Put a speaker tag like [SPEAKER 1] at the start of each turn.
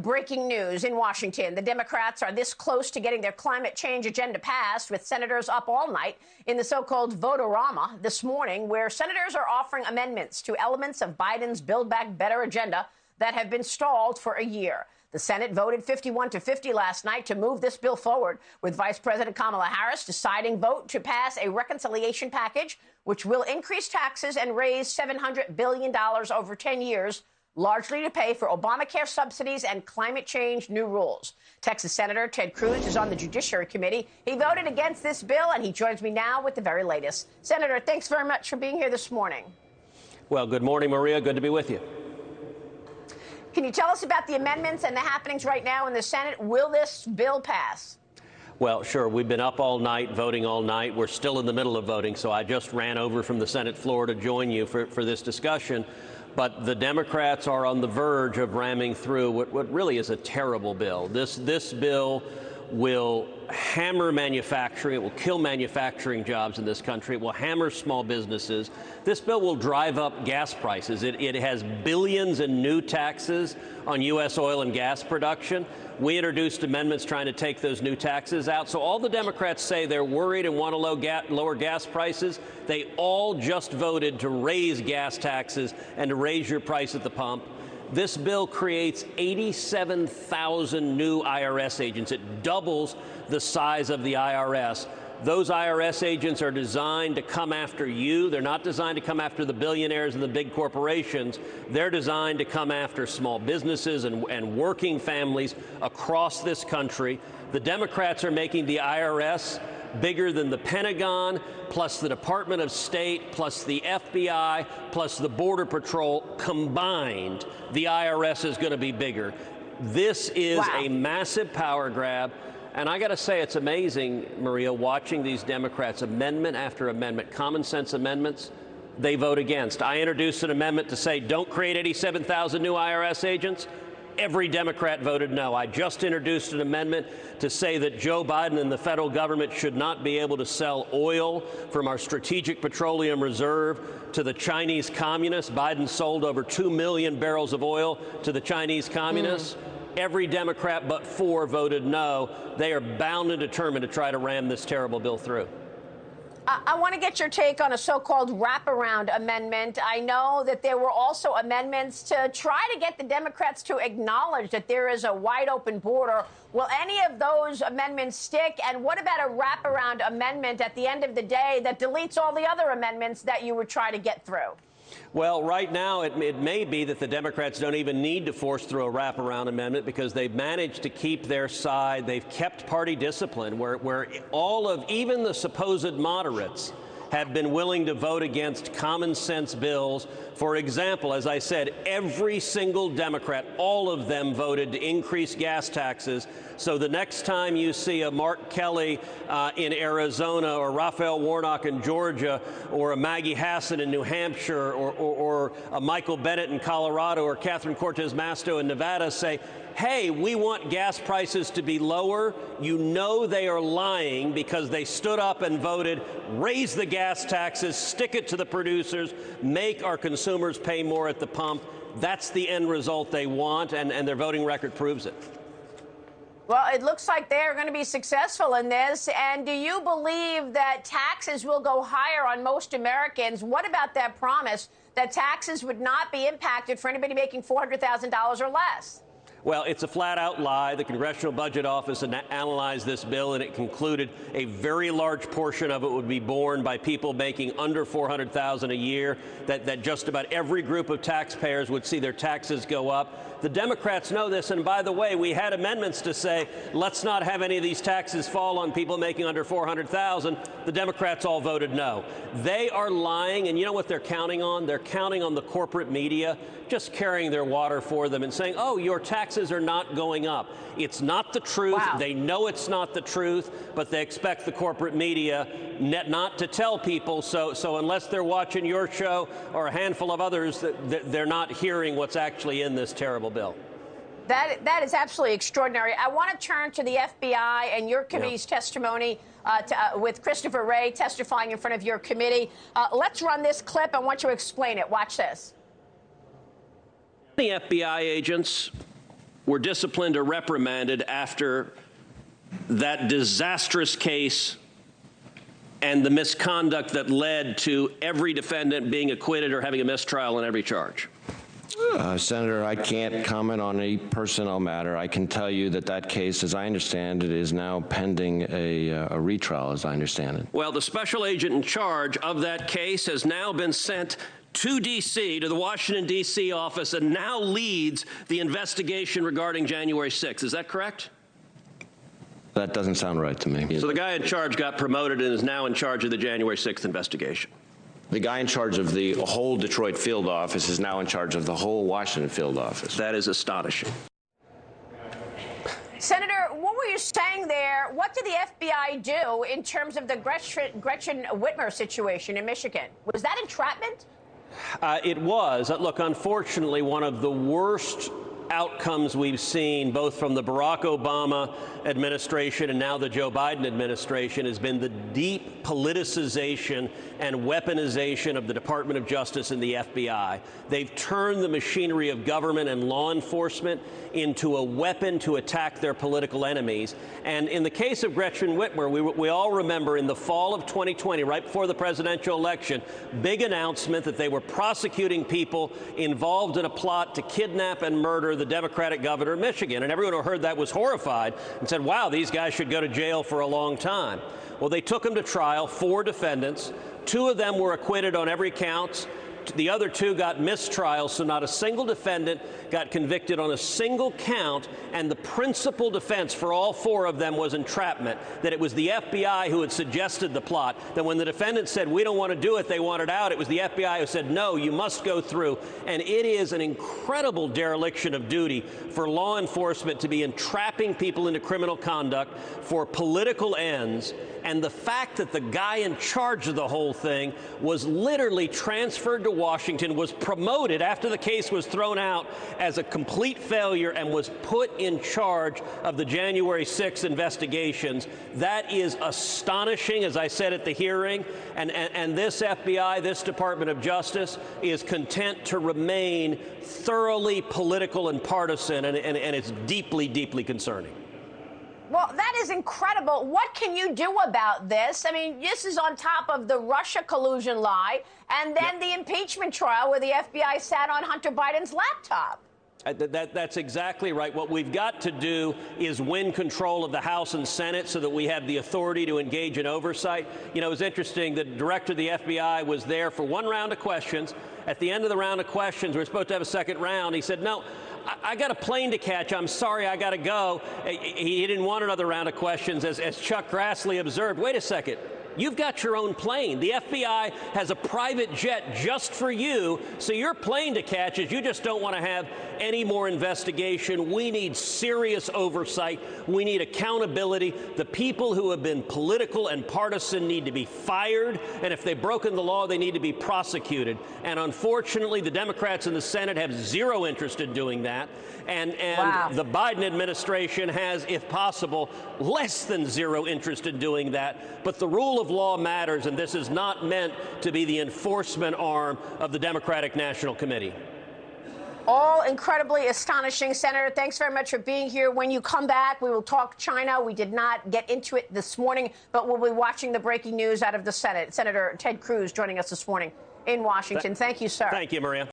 [SPEAKER 1] breaking news in Washington. The Democrats are this close to getting their climate change agenda passed, with senators up all night in the so-called vote-a-rama this morning, where senators are offering amendments to elements of Biden's Build Back Better agenda that have been stalled for a year. The Senate voted 51-50 last night to move this bill forward, with Vice President Kamala Harris deciding vote to pass a reconciliation package, which will increase taxes and raise $700 billion over 10 years, largely to pay for Obamacare subsidies and climate change new rules. Texas Senator Ted Cruz is on the Judiciary Committee. He voted against this bill, and he joins me now with the very latest. Senator, thanks very much for being here this morning.
[SPEAKER 2] Well, good morning, Maria. Good to be with you.
[SPEAKER 1] Can you tell us about the amendments and the happenings right now in the Senate? Will this bill pass?
[SPEAKER 2] Well, sure. We've been up all night, voting all night. We're still in the middle of voting, so I just ran over from the Senate floor to join you for this discussion. But the Democrats are on the verge of ramming through what really is a terrible bill. This bill will hammer manufacturing. It will kill manufacturing jobs in this country. It will hammer small businesses. This bill will drive up gas prices. It has billions in new taxes on U.S. oil and gas production. We introduced amendments trying to take those new taxes out. So all the Democrats say they're worried and want to lower gas prices. They all just voted to raise gas taxes and to raise your price at the pump. This bill creates 87,000 new IRS agents. It doubles the size of the IRS. Those IRS agents are designed to come after you. They're not designed to come after the billionaires and the big corporations. They're designed to come after small businesses and working families across this country. The Democrats are making the IRS bigger than the Pentagon, plus the Department of State, plus the FBI, plus the Border Patrol combined. The IRS is going to be bigger. This is a massive power grab. And I got to say, it's amazing, Maria, watching these Democrats, amendment after amendment, common sense amendments, they vote against. I introduced an amendment to say, don't create 87,000 new IRS agents. Every Democrat voted no. I just introduced an amendment to say that Joe Biden and the federal government should not be able to sell oil from our strategic petroleum reserve to the Chinese communists. Biden sold over 2 million barrels of oil to the Chinese communists. Every Democrat but 4 voted no. They are bound and determined to try to ram this terrible bill through.
[SPEAKER 1] I want to get your take on a so-called wraparound amendment. I know that there were also amendments to try to get the Democrats to acknowledge that there is a wide-open border. Will any of those amendments stick? And what about a wraparound amendment at the end of the day that deletes all the other amendments that you would try to get through?
[SPEAKER 2] Well, right now, it may be that the Democrats don't even need to force through a wraparound amendment because they've managed to keep their side. They've kept party discipline, where all of, even the supposed moderates, have been willing to vote against common sense bills. For example, as I said, every single Democrat, all of them voted to increase gas taxes. So the next time you see a Mark Kelly in Arizona, or Raphael Warnock in Georgia, or a Maggie Hassan in New Hampshire, or a Michael Bennet in Colorado, or Catherine Cortez Masto in Nevada say, hey, we want gas prices to be lower, you know they are lying because they stood up and voted, raise the gas taxes, stick it to the producers, make our consumers pay more at the pump. That's the end result they want, and their voting record proves it.
[SPEAKER 1] Well, it looks like they're going to be successful in this. And do you believe that taxes will go higher on most Americans? What about that promise that taxes would not be impacted for anybody making $400,000 or less?
[SPEAKER 2] Well, it's a flat-out lie. The Congressional Budget Office analyzed this bill, and it concluded a very large portion of it would be borne by people making under $400,000 a year, that just about every group of taxpayers would see their taxes go up. The Democrats know this, and by the way, we had amendments to say, let's not have any of these taxes fall on people making under $400,000. The Democrats all voted no. They are lying, and you know what they're counting on? They're counting on the corporate media just carrying their water for them and saying, oh, your taxes are not going up. It's not the truth.
[SPEAKER 1] Wow.
[SPEAKER 2] They know it's not the truth, but they expect the corporate media not to tell people. So unless they're watching your show or a handful of others, they're not hearing what's actually in this terrible bill.
[SPEAKER 1] That is absolutely extraordinary. I want to turn to the FBI and your committee's testimony with Christopher Wray testifying in front of your committee. Let's run this clip. I want you to explain it. Watch this.
[SPEAKER 2] The FBI agents were disciplined or reprimanded after that disastrous case and the misconduct that led to every defendant being acquitted or having a mistrial on every charge?
[SPEAKER 3] Senator, I can't comment on a personnel matter. I can tell you that that case, as I understand it, is now pending a retrial, as I understand it.
[SPEAKER 2] Well, the special agent in charge of that case has now been sent to D.C., to the Washington, D.C. office, and now leads the investigation regarding January 6th. Is that correct?
[SPEAKER 3] That doesn't sound right to me.
[SPEAKER 2] So the guy in charge got promoted and is now in charge of the January 6th investigation.
[SPEAKER 3] The guy in charge of the whole Detroit field office is now in charge of the whole Washington field office.
[SPEAKER 2] That is astonishing.
[SPEAKER 1] Senator, what were you saying there? What did the FBI do in terms of the Gretchen Whitmer situation in Michigan? Was that entrapment?
[SPEAKER 2] It was. Look, unfortunately, one of the worst outcomes we've seen, both from the Barack Obama administration and now the Joe Biden administration, has been the deep politicization and weaponization of the Department of Justice and the FBI. They've turned the machinery of government and law enforcement into a weapon to attack their political enemies. And in the case of Gretchen Whitmer, we all remember in the fall of 2020, right before the presidential election, big announcement that they were prosecuting people involved in a plot to kidnap and murder the Democratic governor of Michigan. And everyone who heard that was horrified and said, wow, these guys should go to jail for a long time. Well, they took them to trial, 4 defendants. 2 of them were acquitted on every count. The other 2 got mistrials, so not a single defendant got convicted on a single count, and the principal defense for all 4 of them was entrapment, that it was the FBI who had suggested the plot, that when the defendants said, we don't want to do it, they wanted out, it was the FBI who said, no, you must go through. And it is an incredible dereliction of duty for law enforcement to be entrapping people into criminal conduct for political ends. And the fact that the guy in charge of the whole thing was literally transferred to Washington, was promoted after the case was thrown out as a complete failure, and was put in charge of the January 6th investigations, that is astonishing, as I said at the hearing. And this FBI, this Department of Justice, is content to remain thoroughly political and partisan, and it's deeply, deeply concerning.
[SPEAKER 1] Well, that is incredible. What can you do about this? I mean, this is on top of the Russia collusion lie and then the impeachment trial where the FBI sat on Hunter Biden's laptop.
[SPEAKER 2] That's exactly right. What we've got to do is win control of the House and Senate so that we have the authority to engage in oversight. You know, it was interesting. The director of the FBI was there for 1 round of questions. At the end of the round of questions, we were supposed to have a second round. He said, no, I got a plane to catch. I'm sorry, I got to go. He didn't want another round of questions. As Chuck Grassley observed, wait a second. You've got your own plane. The FBI has a private jet just for you, so your plane to catch is you just don't want to have any more investigation. We need serious oversight. We need accountability. The people who have been political and partisan need to be fired, and if they've broken the law, they need to be prosecuted. And unfortunately, the Democrats in the Senate have zero interest in doing that, and wow. The Biden administration has, if possible, less than zero interest in doing that. But the rule of law matters, and this is not meant to be the enforcement arm of the Democratic National Committee.
[SPEAKER 1] All incredibly astonishing. Senator, thanks very much for being here. When you come back, we will talk China. We did not get into it this morning, but we'll be watching the breaking news out of the Senate. Senator Ted Cruz joining us this morning in Washington. Thank you, sir.
[SPEAKER 2] Thank you, Maria.